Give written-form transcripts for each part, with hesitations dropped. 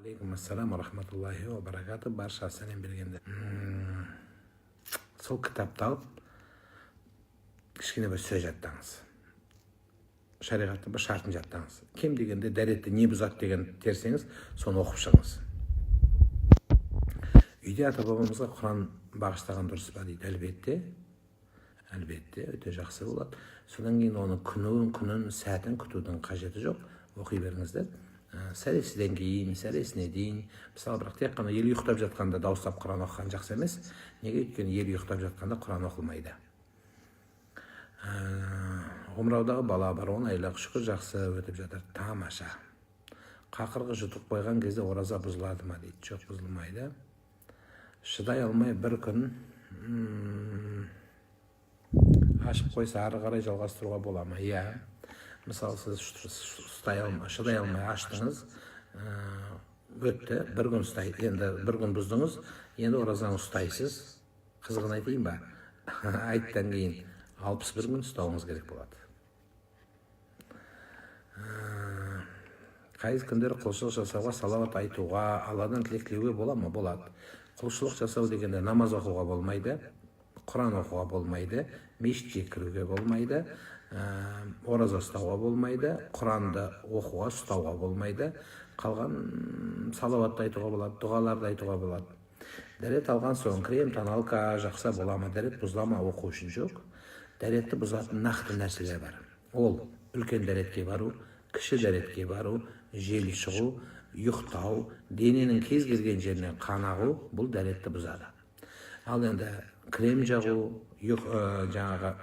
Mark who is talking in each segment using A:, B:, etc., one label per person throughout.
A: Алейкум ассалам рахматуллахи ва баракату. Барша сәлем бергенде. Сол кітапты алып, кішкене бір сөз жаттаңыз. Шариғаттың бір шартын жаттаңыз. Кем дегенде дәретті не бұзады деген терсеңіз, соны оқып шығыңыз. Үйде ата-бабамызға Құран бағыштаған дұрыс па дейді. Әлбетте, өте жақсы болады. Содан кейін оны күнін, сәтін күтудің қажеті жоқ. Оқи беріңіздер. Сәресіден кейін, сәресіне дейін. Мысалы, бірақ тек қана ел ұйықтап жатқанда дауыстап Құран оқыған жақсы емес. Неге? Өйткені ел ұйықтап жатқанда Құран оқылмайды. Ғұмраудағы бала бар, 10 айлық шүкір жақсы өтіп жатыр. Тамаша. Қақырғы жұтып қойған кезде ораза бұзылады ма дейді. Жоқ, бұзылмайды. Шыдай алмай бір күн ашып қойса ары қарай жалғастыруға бола ма? Иә. Мысалы, сіз шыдай алмай аштыңыз, өтті, бір күн ұстайды, енді бір күн бұздыңыз, енді оразаны ұстайсыз. Қызығын айтайын ба? Айттан кейін 61 күн ұстауыңыз керек болады. Қайыз күндері құлшылық жасауға, салауат айтуға, Алладан тілек тілеуге бола ма? Болады. Құлшылық жасау дегенде намаз оқуға болмайды, Құран оқуға болмайды, мешітке кіруге болмайды, ораза ұстауға болмайды, Құранды оқуға, ұстауға болмайды, қалған салауатты айтуға болады, дұғаларды айтуға болады. Дәрет алған соң крем, тоналка жақса бола ма? Дәрет бұзылама? Оқу үшін жоқ. Дәретті бұзатын нақты нәрселер бар. Ол үлкен дәретке бару, кіші дәретке бару, жел шығу, ұйықтау, дененің кез келген жеріне қан ағу, бұл дәретті бұзады. Ал енді крем жағу, жаңағы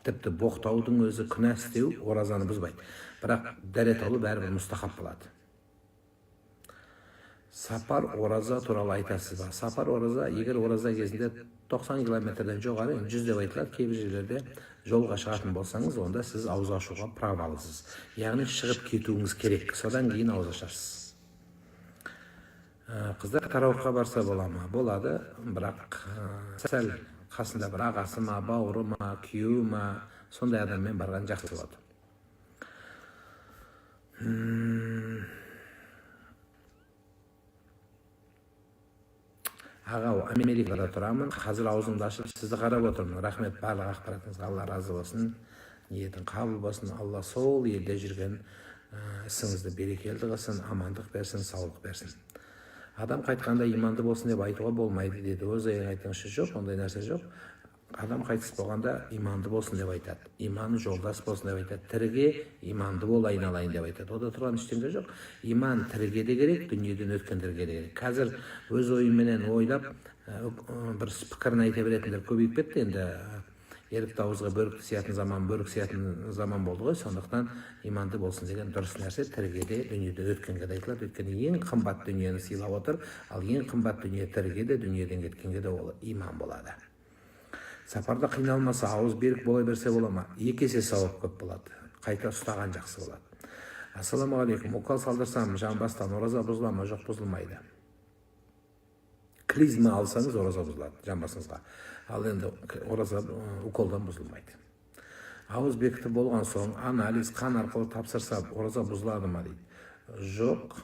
A: тіпті боқтаудың өзі күнә істеу оразаны бұзбайды. Бірақ дәрет алу бәрібір мұстахаб болады. Сапар ораза туралы айтасыз ба? Сапар ораза, егер ораза кезінде 90 километрден жоғары, 100 деп айтылады, кейбір жерлерде жолға шығатын болсаңыз, онда сіз ауыз ашуға правалысыз. Яғни шығып кетуіңіз керек, содан кейін ауыз ашасыз. Қыздар тарауыққа барса бола ма? Болады, бірақ сәл қасында бір ағасы ма, бауыры ма, күйеуі ма, сондай адаммен барған жақсы болады. Аға, Америкада тұрамын, қазір аузымды ашып сізді қарап отырмын. Рахмет барлық ақпаратыңызға, Алла разы болсын, ниетің қабыл болсын. Алла сол елде жүрген ісіңізді берекелді қылсын, амандық берсін, саулық берсін. Адам қайтқанда иманды болсын деп айтуға болмайды деді. Өз айтыңызшы, жоқ, ондай нәрсе жоқ. Адам қайтыс болғанда иманды болсын деп айтады. Иманы жолдас болсын деп айтады. Тіріге иманды бол, айналайын деп айтады. Ода тұрған ештеңе жоқ. Иман тіріге де керек, дүниеден өткендерге де керек. Қазір өз ойыменен ойлап, бір пікірін айта беретіндер көбейіп кетті. Енді ерікті ауызға бөрік сиятын заман болды ғой. Сондықтан иманды болсын деген дұрыс нәрсе тіріге де, дүниеден өткенге де айтылады. Өйткені ең қымбат дүниені сыйлап отыр, ал ең қымбат дүние тіріге де, дүниеден кеткенге де ол иман болады. Сапарда қиналмаса, ауыз берік бола берсе бола ма? 2 есе сауап көп болады. Қайта ұстаған жақсы болады. Ассаламу алейкум. Укол салдырсам жамбастан ораза бұзыла ма? Жоқ, бұзылмайды. Клизма алсаңыз ораза бұзылады жамбасыңызға. Ал енді ораза уколдан бұзылмайды. Ауыз бекітіп болған соң анализ қан арқылы тапсырса ораза бұзылады ма дейді. Жоқ.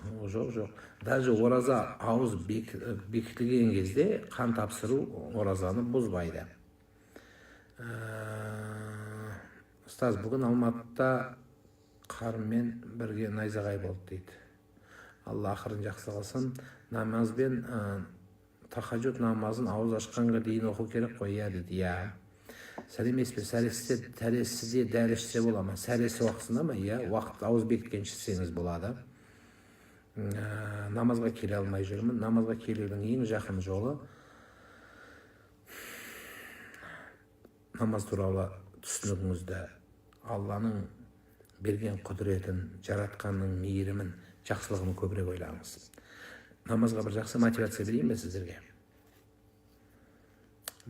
A: Даже ораза ауыз бекітілген кезде қан тапсыру оразаны бұзбайды. Ұстаз, бүгін Алматыда қармен бірге найзағай болды дейді. Алла ақырын жақсы қылсын. Намазбен тахаджуд намазын ауыз ашқанға дейін оқу керек қой, иә дейді. Иә. Сәлемес пе, сәресіде дәл ішсе бола ма? Сәресі уақытысында ма? Иә, уақыт ауыз бекіткен ішсеңіз болады. Намазға келе алмай жүрмін. Намазға келудің ең жақын жолы намаз туралы түсінігіңізді, Алланың берген құдіретін, жаратқанның мейірімін, жақсылығын көбірек ойлаңыз. Намазға бір жақсы мотивация берейін бе сіздерге?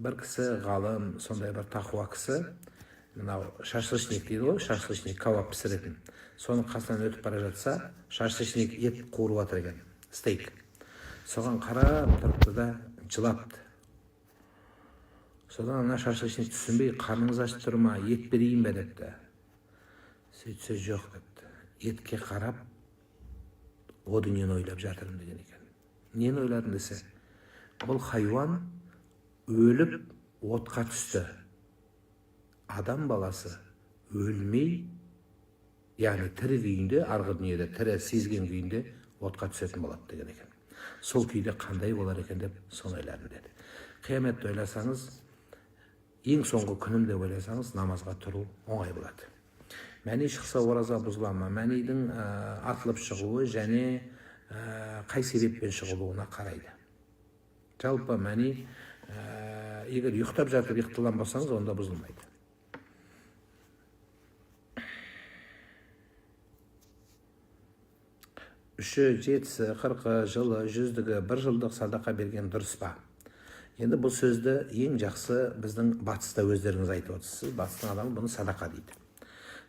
A: Бір кісі ғалым, сондай бір тақуа кісі, мынау шашлычник дейді ғой, шашлычник кабап пісіретін. Соның қасынан өтіп бара жатса, шашлычник ет қуырып жатыр екен, стейк. Соған қарап тұрыпты да жылапты. Содан ана шашлычник түсінбей, қарныңыз ашып тұр ма, ет берейін бе депті. Сөйтсе жоқ депті. Етке қарап о дүниені ойлап жатырмын деген екен. Нені ойладым десе, бұл хайуан өліп отқа түсті. Адам баласы өлмей, яғни тірі күйінде, арғы дүниеде тірі сезген күйінде отқа түсетін болады деген екен. Сол күйде қандай болар екен деп соны ойладым деді. Қияметті ойласаңыз, ең соңғы күнім деп ойласаңыз, намазға тұру оңай болады. Мәни шықса ораза бұзыла ма? Мәнидің атылып шығуы және қай себеппен шығылуына қарайды. Жалпы мәни, егер ұйықтап жатып ұйықтаған болсаңыз, онда бұзылмайды. Үші, жетісі, 40, жылы, 100-ді, 1 жылдық садақа берген дұрыс па? Енді бұл сөзді ең жақсы біздің батыста өздеріңіз айтып отырсыз. Батыстың адамы бұны садақа дейді.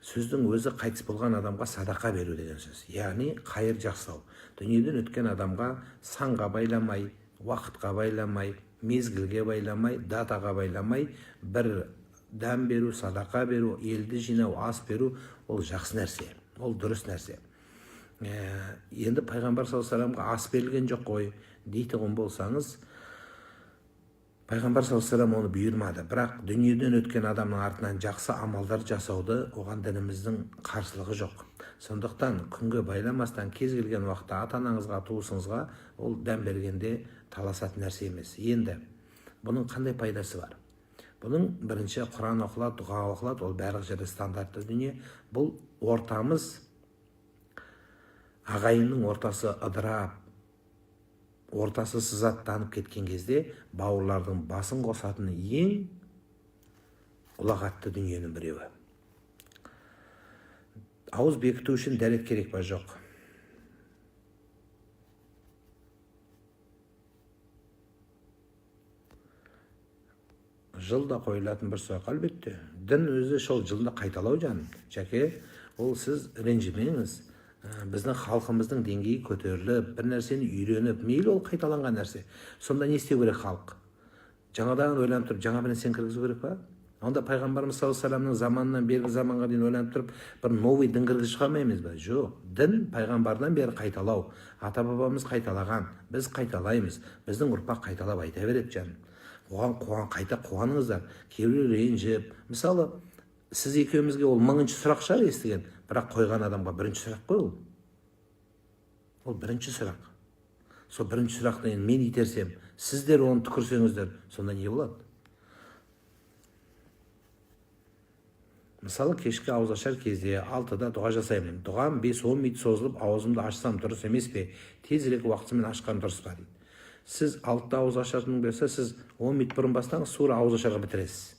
A: Сөздің өзі қайтыс болған адамға садақа беру деген сөз. Яғни қайыр жасау. Дүниеден өткен адамға санға байламай, уақытқа байламай, мезгілге байламай, датаға байламай, бір дәм беру, садақа беру, елді жинау, ас беру, ол жақсы нәрсе, ол дұрыс нәрсе. Енді пайғамбар саллаллаху алейхи вассаламға ас берілген жоқ қой дейтін болсаңыз, пайғамбар саллаллаху алейхи вассалам оны бұйырмады. Бірақ дүниеден өткен адамның артынан жақсы амалдар жасауды оған дініміздің қарсылығы жоқ. Сондықтан күнге байламастан кез келген уақытта ата-анаңызға, туысыңызға ол дәм бергенде таласатын нәрсе емес. Енді бұның қандай пайдасы бар? Бұның бірінші Құран оқылады, дұға оқылады, ол барлық жерде стандартты дүние. Бұл ортамыз, ағайынның ортасы ыдырап, ортасы сызаттанып кеткен кезде бауырлардың басын қосатын ең ұлағатты дүниенің біреуі. Ауыз бекіту үшін дәрет керек па? Жоқ. Жылда қойылатын бір сұрақ, әлбетте. Дін өзі сол жылда қайталау жаным. Жәке, ол сіз ренжімеңіз. Біздің халқымыздың деңгейі көтеріліп, бір нәрсені үйреніп, мейлі ол қайталанған нәрсе. Сонда не істеу керек халық? Жаңадан ойланып тұрып, жаңа бір нәрсені кіргізу керек па? Онда пайғамбарымыз саллаллаху алейхи вассаламның заманынан бергі заманға дейін ойланып тұрып, бір новый дін кіргізіп шығармаймыз ба? Жоқ. Дін пайғамбардан бері қайталау. Ата-бабамыз қайталаған, біз қайталаймыз. Біздің ұрпақ қайталап айта береді жаным. Оған қайта қуаныңыздар. Кейбіреу ренжіп, мысалы, сіз екеумізге ол 1000-ші сұрақ шығар естіген, бірақ қойған адамға бірінші сұрақ қой ол. Ол бірінші сұрақ. Сол бірінші сұрақты мен итерсем, сіздер оны түкірсеңіздер, сонда не болады? Мысалы, кешкі ауыз ашар кезде 6-да дұға жасаймын. Дұғам 5-10 минут созылып, аузымды ашсам дұрыс емес пе? Тезірек уақытымен ашқан дұрыс па дейді. Сіз 6-да ауыз ашатын болса, сіз 10 минут бұрын бастаңыз, сура ауыз ашарға бітіресіз.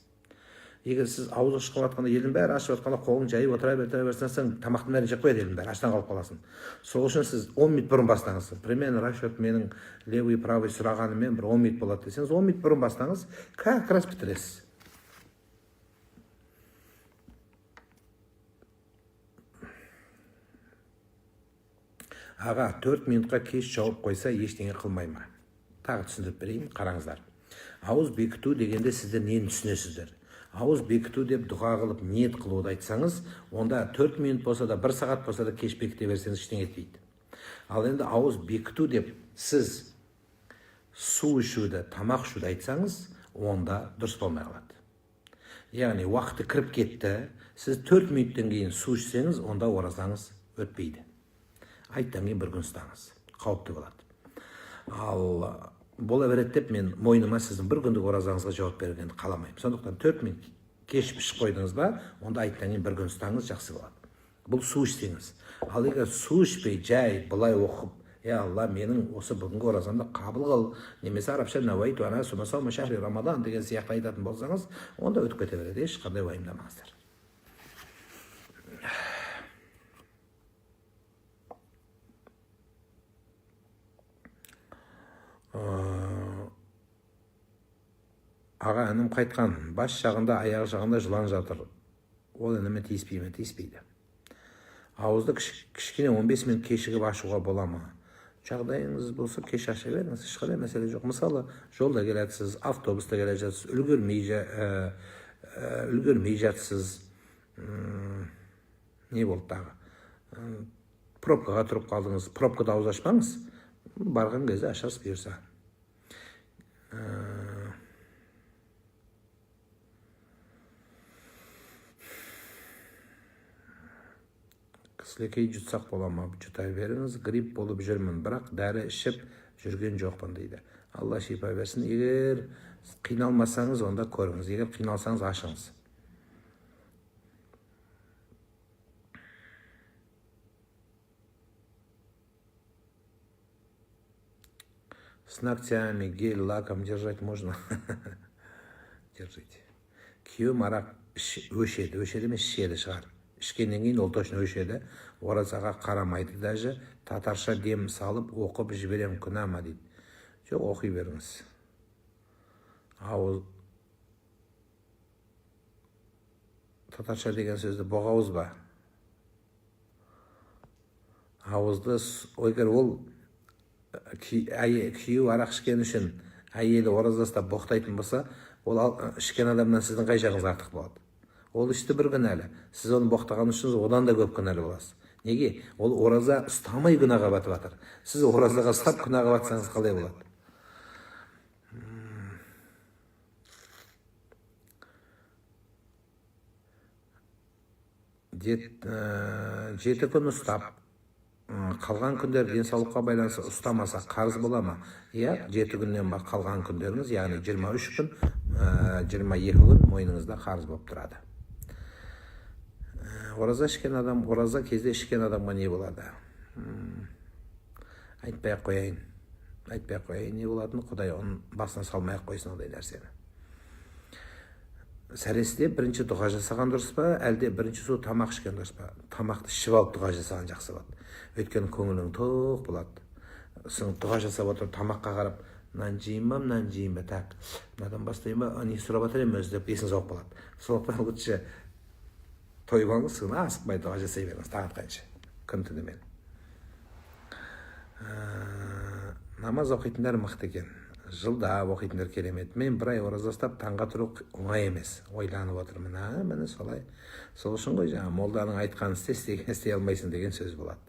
A: Егер сіз ауыз ашып жатқанда, елдің бәрі ашып жатқанда қолың жайып отыра берсең, тамақтың бәрін жеп қояды, елдің бәрі аштан қалып қаласың. Сол үшін сіз 10 минут бұрын бастаңыз. Примерно расчет менің левый правый сұрағанымен бір 10 минут болады десеңіз, 10 минут бұрын бастаңыз, как раз бітіресіз. Аға, 4 минутқа кеш жауып қойса, ештеңе қылмай ма? Тағы түсіндіріп берейін, қараңыздар. Ауыз бекіту дегенде сіздер нені түсінесіздер? Ауыз бекіту деп дұға қылып ниет қылуды айтсаңыз, онда 4 минут болса да, 1 сағат болса да кеш бекіте берсеңіз ештеңе етпейді. Ал енді ауыз бекіту деп сіз су ішуді, тамақ ішуді айтсаңыз, онда дұрыс болмай қалады. Яғни уақыты кіріп кетті, сіз 4 минуттен кейін су ішсеңіз, онда оразаңыз өтпейді. Айттан кейін 1 күн ұстаңыз, қауіпті болады. Ал бола береді деп мен мойныма сіздің 1 күндік оразаңызға жауап бергенді қаламаймын. Сондықтан 4 минут кешіп ішіп қойдыңыз ба, онда айттан кейін 1 күн ұстаңыз, жақсы болады. Бұл су ішсеңіз. Ал егер су ішпей жай былай оқып, я Алла, менің осы бүгінгі оразамды қабыл қыл, немесе арабша навайту ана сумасау шахри рамадан деген сияқты айтатын болсаңыз, онда өтіп кете береді, ешқандай уайымдамаңыздар. Аға, інім қайтқан, бас жағында, аяқ жағында жылан жатыр. Ол ініме тиіспей ме? Тиіспейді. Ауызды кішкене 15 минут кешігіп ашуға бола ма? Жағдайыңыз болса, кеш аша беріңіз, ешқандай мәселе жоқ. Мысалы, жолда келесіз, автобуста келе жатсыз, үлгермей жатсыз. Не болды тағы? пробкаға тұрып қалдыңыз, пробкада ауыз ашпаңыз, барған кезде ашасыз бұйырса. Кісілекей жұтсақ бола ма? Жұта беріңіз, грипп болып жүрмін, бірақ дәрі ішіп жүрген жоқпын дейді. Алла шипа берсін. Егер қиналмасаңыз, онда көріңіз. Егер қиналсаңыз, ашыңыз. С ногтями, гель, лаком держать можно? Держите. Күйеуім арақ өшеді емес, ішеді шығар. Ішкеннен кейін ол точно өшеді. Оразаға қарамайды даже. Татарша дем салып оқып жіберем, күнә ма дейді. Жоқ, оқи беріңіз. Татарша деген сөзді боғауыз ба? Ауызды, егер ол күйеу арақ ішкен үшін әйелі оразасында боқтайтын болса, ол ішкен адамнан сіздің қай жағыңыз артық болады? Ол ішті бір күнәлі. Сіз оны боқтаған үшін одан да көп күнәлі боласыз. Неге? Ол ораза ұстамай күнәға батып жатыр. Сіз оразаға ұстап күнәға батсаңыз қалай болады? Жеті күн ұстап, қалған күндер денсаулыққа байланысты ұстамаса қарыз бола ма? Иә, 7 күннен қалған күндеріңіз, яғни 23 күн, 22 күн мойныңызда қарыз болып тұрады. Ораза ішкен адам, ораза кезде ішкен адамға не болады? Айтпай қойайын, не болатыны Құдай оның басына салмай қойсын ондай нәрсені. Сәресіде бірінші дұға жасаған дұрыс па, әлде бірінші су тамақ ішкен дұрыс па? Тамақты ішіп алып дұға жасаған жақсы болады. Өйткені көңілің тоқ болады. Соң дұға жасап отырып тамаққа қарап, мынаны жейін ба, так, мынадан бастайын ба, не сұрап жатыр ем өзі деп есіңіз ауып қалады. Сондықтан лучше тойып алыңыз, асықпай дұға жасай беріңіз, таң атқанша, күн түнімен. Намаз оқитындар мықты екен. Жылдап оқитындар керемет. Мен бір ай ораза ұстап таңға тұру оңай емес. Ойланып отырмын. Міне солай. Сол үшін ғой жаңа молданың айтқанын істей алмайсың деген сөз болады.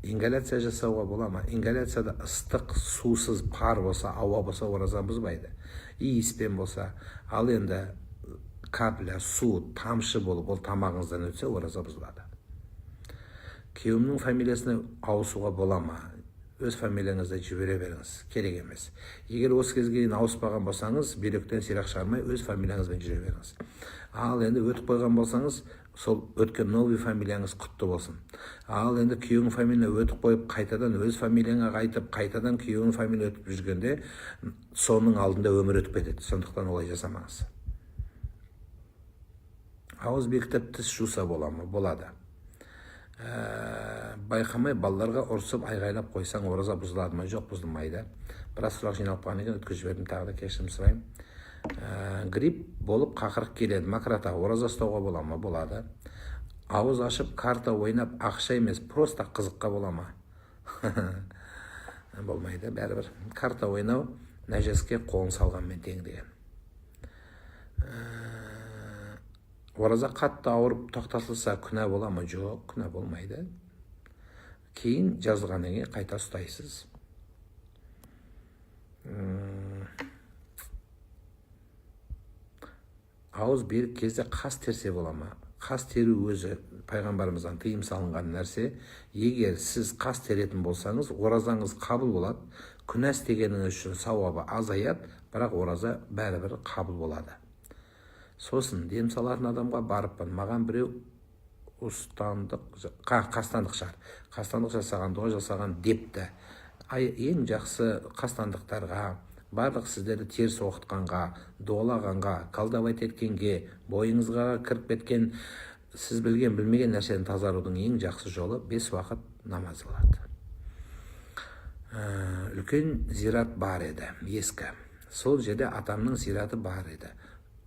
A: Ингаляция жасауға бола ма? Ингаляцияда ыстық, сусыз, пар болса, ауа болса ораза бұзбайды. Иіспен болса, ал енді капля, су, тамшы болып ол тамағыңыздан өтсе ораза бұзылады. Күйеуімнің фамилиясына ауысуға бола ма? Өз фамилияңызды жібере беріңіз, керек емес. Егер осы кезге дейін ауыспаған болсаңыз, бүйректен сирақ шығармай өз фамилияңызбен жүре беріңіз. Ал енді өтіп қойған болсаңыз, сол өткен новый фамилияңыз құтты болсын. Ал енді күйеуің фамилия өтіп қойып, қайтадан өз фамилияңа қайтып, қайтадан күйеуің фамилия өтіп жүргенде, соның алдында өмір өтіп кетеді. Сондықтан олай жасамаңыз. Ауыз бекітіп тіс жуса бола ма? Болады. Байқамай балаларға ұрсып айғайлап қойсаң ораза бұзылады ма? Жоқ, бұзылмайды. Біраз сұрақ жиналып қалған екен, өткізіп жібердім, тағы да кешірім сұраймын. Грипп болып қақырық келеді, мақрата ораза ұстауға бола ма? Болады. Ауыз ашып карта ойнап ақша емес, просто қызыққа бола ма? Болмайды, бәрібір. Карта ойнау нәжеске қолын салғанмен тең деген. Ораза қатты ауырып тоқтатылса күнә бола ма? Жоқ, күнә болмайды. Кейін жазылғаннан кейін қайта ұстайсыз. Ауыз берік кезде қас терсе бола ма? Қас теру өзі пайғамбарымыздан тыйым салынған нәрсе. Егер сіз қас теретін болсаңыз, оразаңыз қабыл болады. Күнә істегеніңіз үшін сауабы азаяды, бірақ ораза бәрібір қабыл болады. Сосын дем салатын адамға барыппын. Маған біреу қастандық шығар. Қастандық жасаған, дұға жасаған депті. Ең жақсы қастандықтарға, барлық сіздерді теріс оқытқанға, дуалағанға, колдовать еткенге, бойыңызға кіріп кеткен, сіз білген, білмеген нәрседен тазарудың ең жақсы жолы 5 уақыт намаз болады. Үлкен зират бар еді, ескі. Сол жерде атамның зираты бар еді.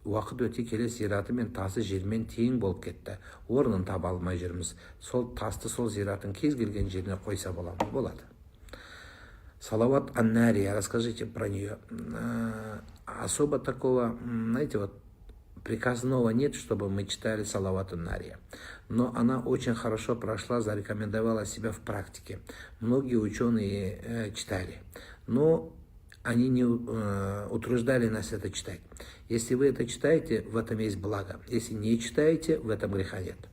A: Уақыт өте келе зираты мен тасы жермен тең болып кетті. Орнын таба алмай жүрміз. Сол тасты сол зиратын кез келген жеріне қойса болады. Салават Ан-Нария, расскажите про нее. Особо такого, знаете, вот Приказного нет, чтобы мы читали салавату Нария. Но она очень хорошо прошла, зарекомендовала себя в практике. Многие ученые читали. Но они не утруждали нас это читать. Если вы это читаете, в этом есть благо. Если не читаете, в этом греха нет.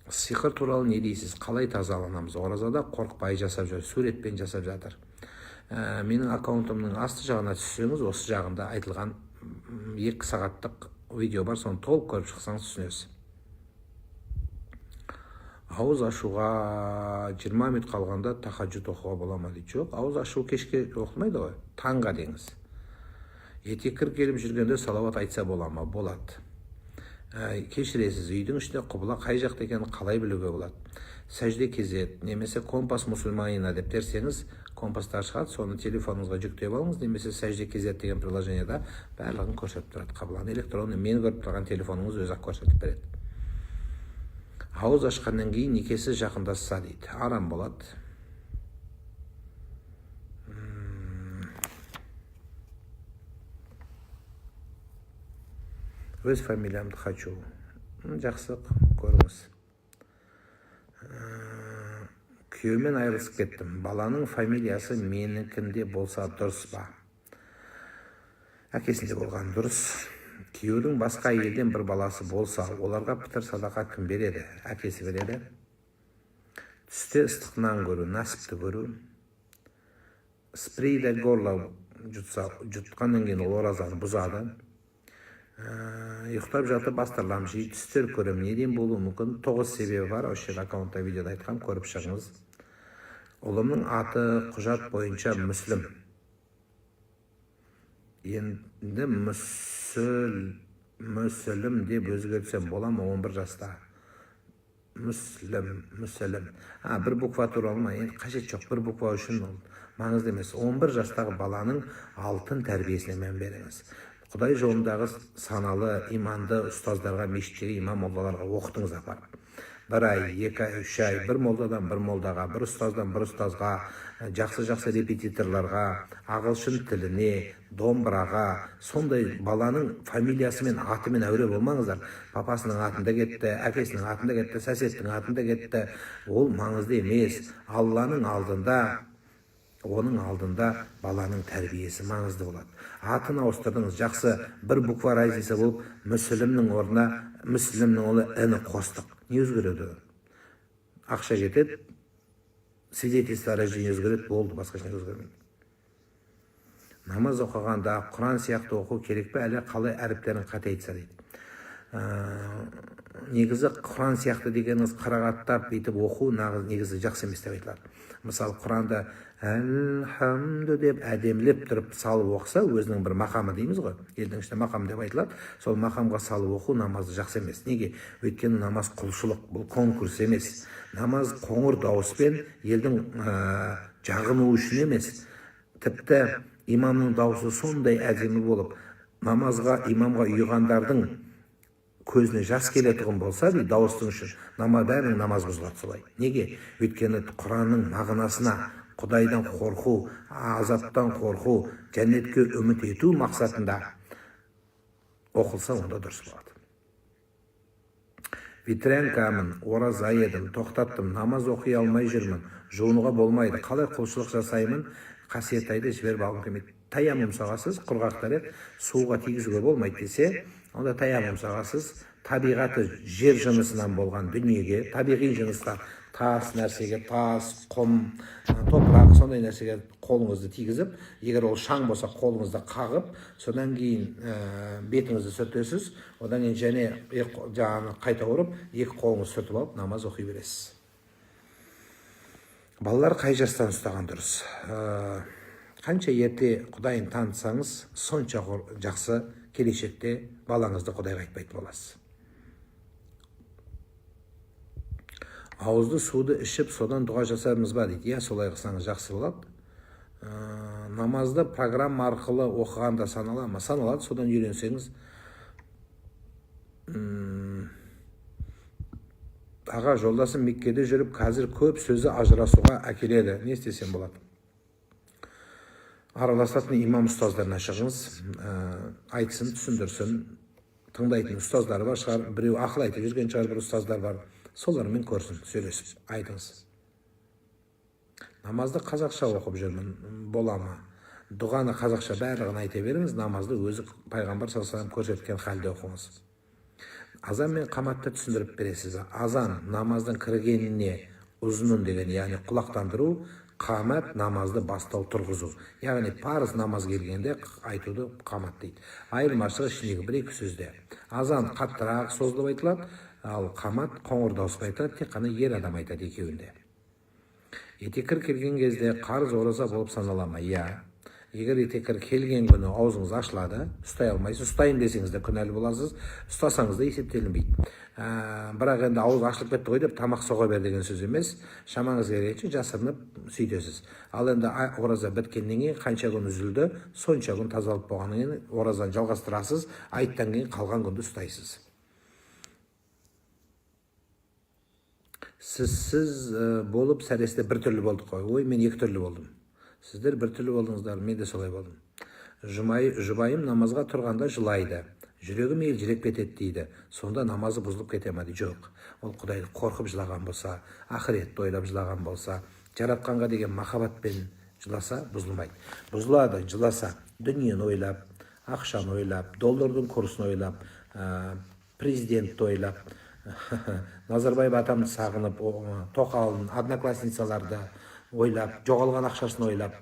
A: Сиқыр туралы не дейсіз? Қалай тазаланамыз? Оразада қорықпай жасап жүр, суретпен жасап жатыр. Менің аккаунтымның асты жағына түссеңіз, осы жағында айтылған 2 сағаттық видео бар, соны толық көріп шықсаңыз түсінесіз. Ауыз ашуға 20 минут қалғанда тахаджуд оқуға бола ма дейді. Жоқ, ауыз ашу кешке оқылмайды ғой, таңға деңіз. Етеккір келіп жүргенде салауат айтса бола ма? Болады. Кешіресіз, үйдің ішінде құбыла қай жақта екенін қалай білуге болады? Сәжде кезет, немесе компас мұсылманина деп терсеңіз, компастар шығады, соны телефоныңызға жүктеп алыңыз, немесе сәжде кезет деген приложениеда барлығын көрсетіп тұрады. Қабылан электронды мен көріп тұрған телефоныңыз өзі-ақ көрсетіп береді. Ауыз ашқаннан кейін некесі жақындасса дейді, арам болады. Өз фамилиямды хочу. Жақсы, көріңіз. Күйеумен айырылысып кеттім. Баланың фамилиясы менікінде болса дұрыс па? Әкесінде болған дұрыс. Күйеудің басқа елден бір баласы болса, оларға пітір садақа кім береді? Әкесі береді. Түсте ыстықнан көру, насіпті көру. Спрейді горлау жұтқаннан кейін ол оразаны бұзады. Ұйықтап жатып астарлам жиі түстер көрем. Неден болуы мүмкін? 9 себебі бар. Осы аккаунтта видеода айтқан, көріп шығыңыз. Ұлымның аты құжат бойынша Мүслім. Енді Мүсілім деп өзгертсем бола ма? 11 жаста. Мүсілім. Бір буква туралы ма? Енді қажет жоқ, бір буква үшін маңызды емес. 11 жастағы баланың алтын тәрбиесіне мән беріңіз. Құдай жолындағы саналы, иманды ұстаздарға, мешіттегі имам молдаларға оқытыңыз апарып. 1 ай, 2 ай, 3 ай, бір молдадан бір молдаға, бір ұстаздан бір ұстазға, жақсы репетиторларға, ағылшын тіліне, домбыраға, сондай баланың фамилиясы мен атымен әуре болмаңыздар. Папасының атында кетті, әкесінің атында кетті, сәсеттің атында кетті. Ол маңызды емес. Алланың алдында, оның алдында баланың тәрбиесі маңызды болады. Атын ауыстырдыңыз, жақсы, бір буква разница болып, Мүсілімнің орнына Мүслімнің олы әні қостық. Не өзгереді? Ақша кетеді, свидетельство о рождении өзгереді, болды, басқа ештеңе өзгермейді. Намаз оқығанда Құран сияқты оқу керек пе, әлі қалай әріптерін қате айтса дейді. Негізі Құран сияқты дегеніңіз қырағаттап бүйтіп оқу негізі жақсы емес деп айтылады. Мысалы, Құранда әлхамду деп әдемлеп тұрып салып оқса, өзінің бір мақамы дейміз ғой, елдің ішінде мақам деп айтылады. Сол мақамға салып оқу намазы жақсы емес. Неге? Өйткені намаз құлшылық, бұл конкурс емес. Намаз қоңыр дауыспен елдің жағыну үшін емес. Тіпті имамның дауысы сондай әдемі болып, имамға ұйығандардың көзіне жас келетұғын болса, дауыстың үшін, бәрінің намаз бұзылады солай. Неге? Өйткені Құранның мағынасына, Құдайдан қорқу, азаптан қорқу, жәннетке үміт ету мақсатында оқылса, онда дұрыс болады. Ветрянкамын, ораза едім, тоқтаттым, намаз оқи алмай жүрмін, жуынуға болмайды, қалай құлшылық жасаймын, қасиет айды жіберіп алғым келмейді. Таямым сағасыз, құрғақтар суға тигізуге болмайды десе, онда таямым сағасыз, табиғаты жер жынысынан болған дүниеге, табиғи жыныстар, тас нәрсеге, тас, құм, топырақ, сондай нәрсеге қолыңызды тигізіп, егер ол шаң болса қолыңызды қағып, содан кейін бетіңізді сүртесіз, одан кейін және қайта ұрып, 2 қолыңызды сүртіп алып, намаз оқи бересіз. Балалар қай жастан ұстаған дұрыс? Қанша ерте Құдайын танысаңыз, сонша жақсы келешекте балаңызды Құдайға айтпайтын боласыз. Ауызды суды ішіп, содан дұға жасарымыз ба дейді. Солай қылсаңыз жақсы болады. Намазды программа арқылы оқығанда саналады ма? Саналады, содан үйренсеңіз. Аға, жолдасым Меккеде жүріп, қазір көп сөзі ажырасуға әкеледі. Не істесем болады? араласатын имам ұстаздарына шығыңыз, айтсын, түсіндірсін. Тыңдайтын ұстаздар бар шығар, біреу ақыл айтып жүрген шығар, бір ұстаздар бар. Солармен көрсін, сөйлесіп, айтыңыз. Намазды қазақша оқып жүрмін, бола ма? Дұғаны қазақша барлығын айта беріңіз, намазды өзі пайғамбар саллаллаху алейхи вассалам көрсеткен халде оқыңыз. Азан мен қаматты түсіндіріп бересіз. Азан намаздың кіргеніне ұзынын деген, яғни құлақтандыру, қамат намазды бастау тұрғызу. Яғни парыз намаз келгенде айтуды қамат дейді. Айырмашылығы ішіндегі бір-екі сөзде. Азан қаттырақ созылып айтылады, ал қамат қоңыр дауыспен айтылады, тек қана ер адам айтады екеуінде. Етекір келген кезде қарыз ораза болып санала ма? Иә. Егер етекір келген күні аузыңыз ашылады, ұстай алмайсыз, ұстайын десеңіз де күнәлі боласыз, ұстасаңыз да есептелінбейді. Бірақ енді ауыз ашылып кетті ғой деп тамақ соға бер деген сөз емес. Шамаңыз келгенше жасырынып сөйтесіз. Ал енді ораза біткеннен кейін қанша күн үзілді, сонша күн тазалып болғаннан кейін оразаны жалғастырасыз, айттан кейін қалған күнді ұстайсыз. Сіз болып сәресте бір түрлі болдық қой. Ой, мен екі түрлі болдым. Сіздер бір түрлі болдыңыздар, мен де солай болдым. Жұбайым намазға тұрғанда жылайды. Жүрегім елжіреп кетеді дейді. Сонда намазы бұзылып кете ме? Жоқ. Ол Құдайды қорқып жылаған болса, ақыретті ойлап жылаған болса, жаратқанға деген махаббатпен жыласа бұзылмайды. Бұзылады, жыласа, дүниені ойлап, ақшаны ойлап, доллардың курсын ойлап, президентті ойлап, Назарбаев атамды сағынып, Тоқалын, одноклассницаларды ойлап, жоғалған ақшасын ойлап,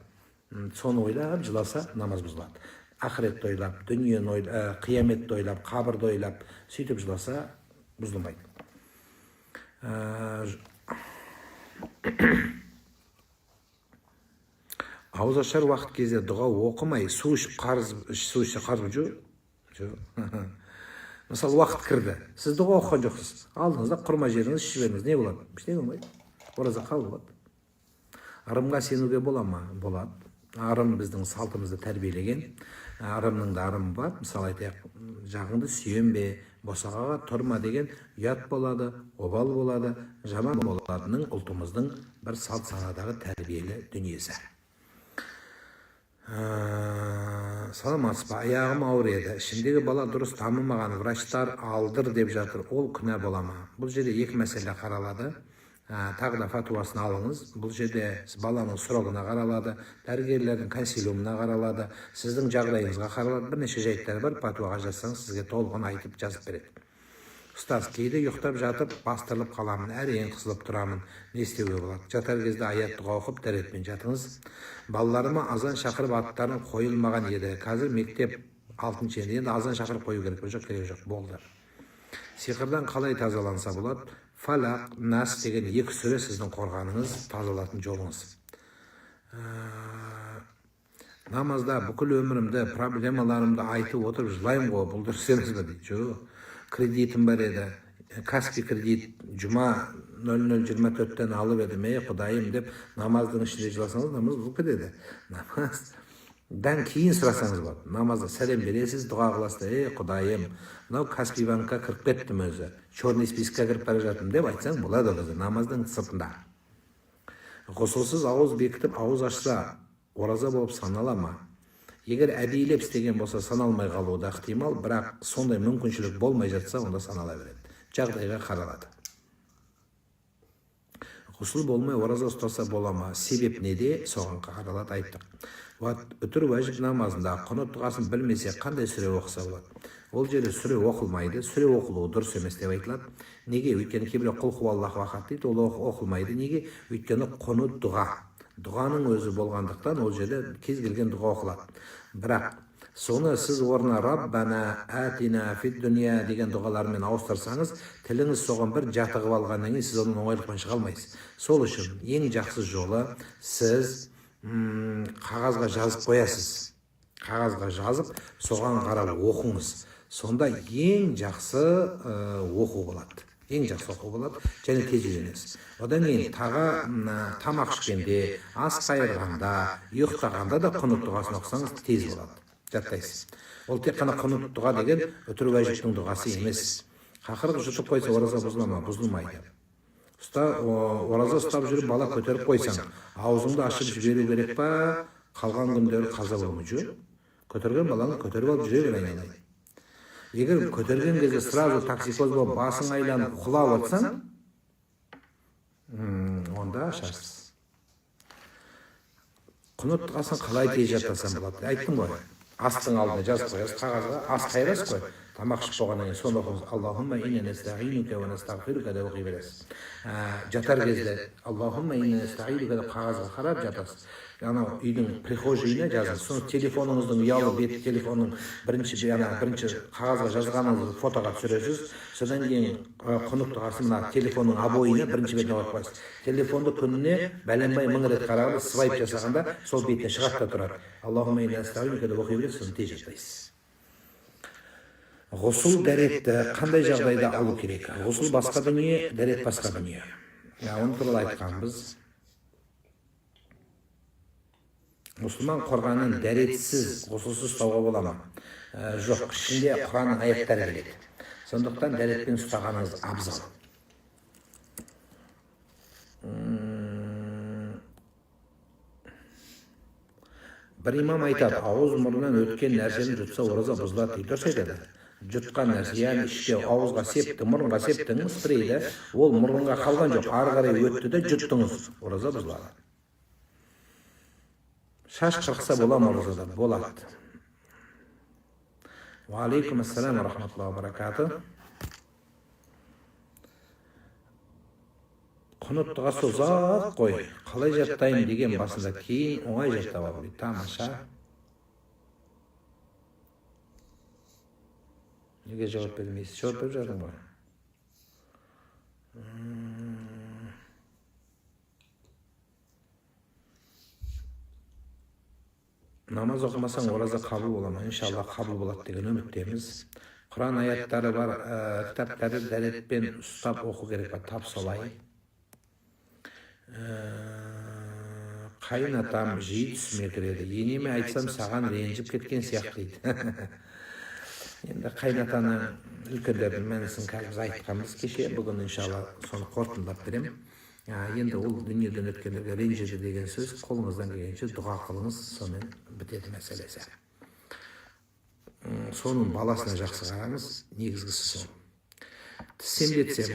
A: соны ойлап жыласа, намаз бұзылады. Ақыретті ойлап, дүниені ойлап, қияметті ойлап, қабырды ойлап, сөйтіп жыласа бұзылмайды. Ауыз ашар уақыт кезде дұға оқымай, су ішіп қарыз жоқ. Мысалы, уақыт кірді, сіз дұға оқыған жоқсыз, алдыңызда құрма жеріңіз ішіп беріңіз, не болады? Ештеңе болмайды, ораза қабыл болады. Ырымға сенуге бола ма? Болады. Ырым біздің салтымызды тәрбиелеген. Ырымның да ырымы бар. Мысалы айтайық, жағыңды сүйенбе, босағаға тұрма деген ұят болады, обал болады, жаман болатының ұлтымыздың бір салт санадағы тәрбиелі дүниесі. Саламатсыз ба? Аяғым ауыр еді. Ішімдегі бала дұрыс дамымаған, врачтар алдыр деп жатыр. Ол күнә бола ма? Бұл жерде екі мәселе қаралады. Тағы да фатуасын алыңыз. Бұл жерде баланың сұрағына қаралады, дәрігерлердің консилиумына қаралады, сіздің жағдайыңызға қаралады. Бірнеше жайттар бар, фатуаға жазсаңыз сізге толығын айтып жазып береді. Ұстаз, кейде ұйықтап жатып бастырылып қаламын, әрең қысылып тұрамын, не істеуге болады? Жатар кезде аят дұға оқып дәретпен жатыңыз. Балаларыма азан шақырып аттарын қойылмаған еді. Қазір мектеп 6-шы енді азан шақырып қою керек. Жоқ, керек жоқ, болды. Сиқырдан қалай тазаланса болады? Фалақ, Нас деген екі сүре сіздің қорғаныңыз, тазалатын жолыңыз. Намазда бүкіл өмірімді, проблемаларымды айтып отырып жылаймын ғой, бұл дұрыс емес пе дейді. Жоқ. Кредитім бар еді, Каспи кредит, жұма 00-24-тен алып едім, Құдайым деп намаздың ішінде жыласаңыз, намаз бұл кетеді. Намаздан кейін сұрасаңыз болады. Намазда сәлем бересіз, дұға қыласыз, Құдайым, мынау Каспи банкқа кіріп кеттім өзі, черный спискке кіріп бара жатырмын деп айтсаң болады өзі, намаздың сыртында. Ғұсылсыз ауыз бекітіп, ауыз ашса, ораза болып санала ма? Егер әдейілеп істеген болса саналмай қалуы да ықтимал, бірақ сондай мүмкіншілік болмай жатса, онда санала береді. Жағдайға қаралады. Ғұсыл болмай ораза ұстаса бола ма? Себеп неде? Соған қаралады, айттық. Үтір уәжіп намазында құнут дұғасын білмесе қандай сүре оқыса болады? Ол жерде сүре оқылмайды, сүре оқылуы дұрыс емес деп айтылады. Неге? Өйткені кейбір құл хуаллаху ахад дейді, ол оқылмайды. Неге? Өйткені құнут дұға. Дұғаның өзі болғандықтан ол жерде кез келген дұға оқылады. Бірақ соны сіз орнына Раббана атина фид дүния деген дұғалармен ауыстырсаңыз, тіліңіз соған бір жатығып алғаннан кейін сіз оның оңайлықпен шыға алмайсыз. Сол үшін ең жақсы жолы сіз қағазға жазып қоясыз. Қағазға жазып, соған қарап оқыңыз. Сонда ең жақсы оқу болады. Ең жақсы оқу болады, және тез үйренесіз. Одан кейін тамақ ішкенде, ас қайырғанда, ұйықтағанда да құнут дұғасын оқысаңыз тез болады. Жаттайсыз. Ол тек қана құнут дұға деген үтір уәжіптің дұғасы емес. Қақырып жұтып қойса ораза бұзыла ма? Бұзылмайды. Ораза ұстап жүріп бала көтеріп қойсаң, аузыңды ашып жіберу керек па? қалған күндері қаза болмай жүр. Көтерген баланы көтеріп алып жүре бер айналайын. Егер көтерген кезде сразу токсикоз болып басың айланып құлап жатсаң, онда ашарсыз. Құнут дұғасын қалай тез жаттасам болады? Айттым ғой. Астың алдына жазып қоясыз қағазға, ас қайырасыз ғой. Тамақ ішіп болғаннан кейін соны оқыңыз. Аллахумма инна настағинука ва настағфирука деп оқи бересіз. Жатар кезде Аллахумма инна настағинука деп қағазға қарап жатасыз. Анау үйдің прихожийіне жазыңыз. Соны телефоныңыздың ұялы бет телефонның бірінші қағазға жазғаныңызды фотоға түсіресіз. Содан кейін құнут дұғасын мына телефонның обойына бірінші бетіне қойып қойасыз. Телефонды күніне бәленбай 1000 рет қарағанда свайп жасағанда сол бетіне шығады да тұрады. Аллахумма инна настағинука деп оқи бересіз, соны тез жаттайсыз. Ғұсыл дәретті қандай жағдайда алу керек? Ғұсыл басқа дүние, дәрет басқа дүние. Оны туралы айтқанбыз. Мұсылман қорғанын дәретсіз, ғұсылсыз ұстауға бола ма? Жоқ, ішінде Құранның аяттары келеді. Сондықтан дәретпен ұстағаныңыз абзал. Бір имам айтады, ауыз мұрнынан өткен нәрсені жұтса ораза бұзылады дейді. Дұрыс айтады. Жұтқан нәрсе, яғни ішке ауызға септі, мұрынға септіңіз спрейді, ол мұрынға қалған жоқ, ары қарай өтті де жұттыңыз, ораза бұзылады. Шаш қырқса бола ма оразада? Болады. Ва алейкум ассалам ва рахматуллахи ва баракату. Құнут дұғасы ұзақ қой, қалай жаттаймын деген басында, кейін оңай жаттап алу. Тамаша. Неге жауап бермейсіз? Жауап беріп жатырмын ғой. Намаз оқымасаң ораза қабыл бола ма? Иншалла қабыл болады деген үміттеміз. Құран аяттары бар, кітаптарды дәретпен ұстап оқу керек па? Тап солай. Қайынатам жиі түсіме кіреді. Енеме айтсам саған ренжіп кеткен сияқты дейді. Енді қайынатаны үлкендердің мәнісін қазір айтқанбыз кеше, бүгін иншалла соны қорытындылап беремін. Енді ол дүниеден өткендерге ренжіді деген сөз, қолыңыздан келгенше дұға қылыңыз, сонымен бітеді мәселесі. Соның баласына жақсы қараңыз, негізгісі сол. Тіссем